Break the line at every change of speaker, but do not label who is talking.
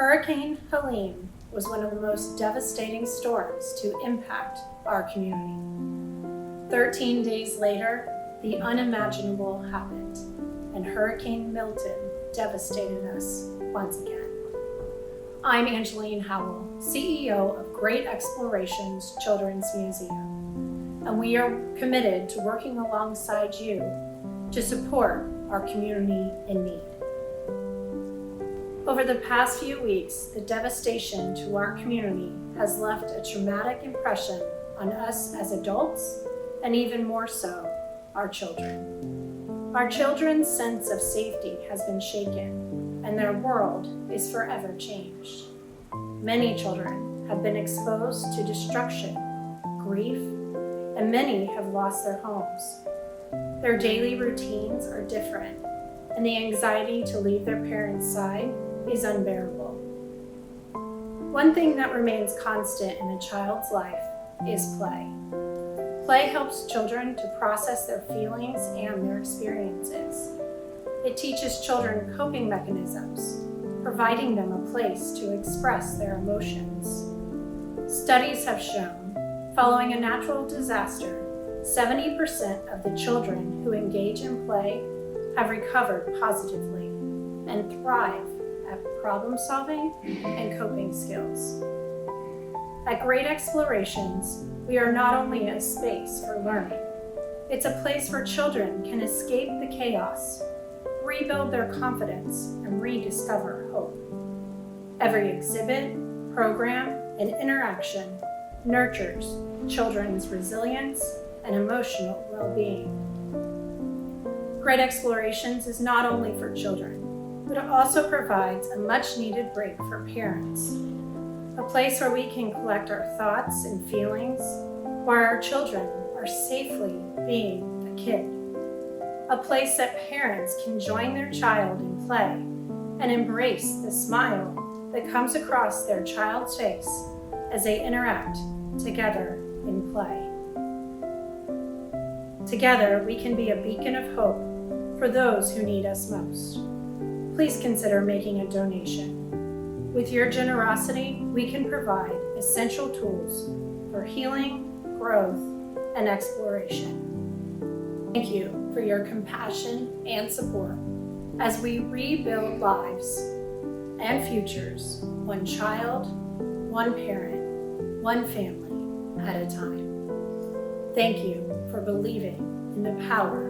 Hurricane Helene was one of the most devastating storms to impact our community. 13 days later, the unimaginable happened, and Hurricane Milton devastated us once again. I'm Angeline Howell, CEO of Great Explorations Children's Museum, and we are committed to working alongside you to support our community in need. Over the past few weeks, the devastation to our community has left a traumatic impression on us as adults, and even more so, our children. Our children's sense of safety has been shaken, and their world is forever changed. Many children have been exposed to destruction, grief, and many have lost their homes. Their daily routines are different, and the anxiety to leave their parents' side is unbearable. One thing that remains constant in a child's life is play. Play helps children to process their feelings and their experiences. It teaches children coping mechanisms, providing them a place to express their emotions. Studies have shown, following a natural disaster, 70% of the children who engage in play have recovered positively and thrive at problem solving and coping skills. At Great Explorations, we are not only a space for learning, it's a place where children can escape the chaos, rebuild their confidence, and rediscover hope. Every exhibit, program, and interaction nurtures children's resilience and emotional well-being. Great Explorations is not only for children, but it also provides a much-needed break for parents. A place where we can collect our thoughts and feelings while our children are safely being a kid. A place that parents can join their child in play and embrace the smile that comes across their child's face as they interact together in play. Together, we can be a beacon of hope for those who need us most. Please consider making a donation. With your generosity, we can provide essential tools for healing, growth, and exploration. Thank you for your compassion and support as we rebuild lives and futures, one child, one parent, one family at a time. Thank you for believing in the power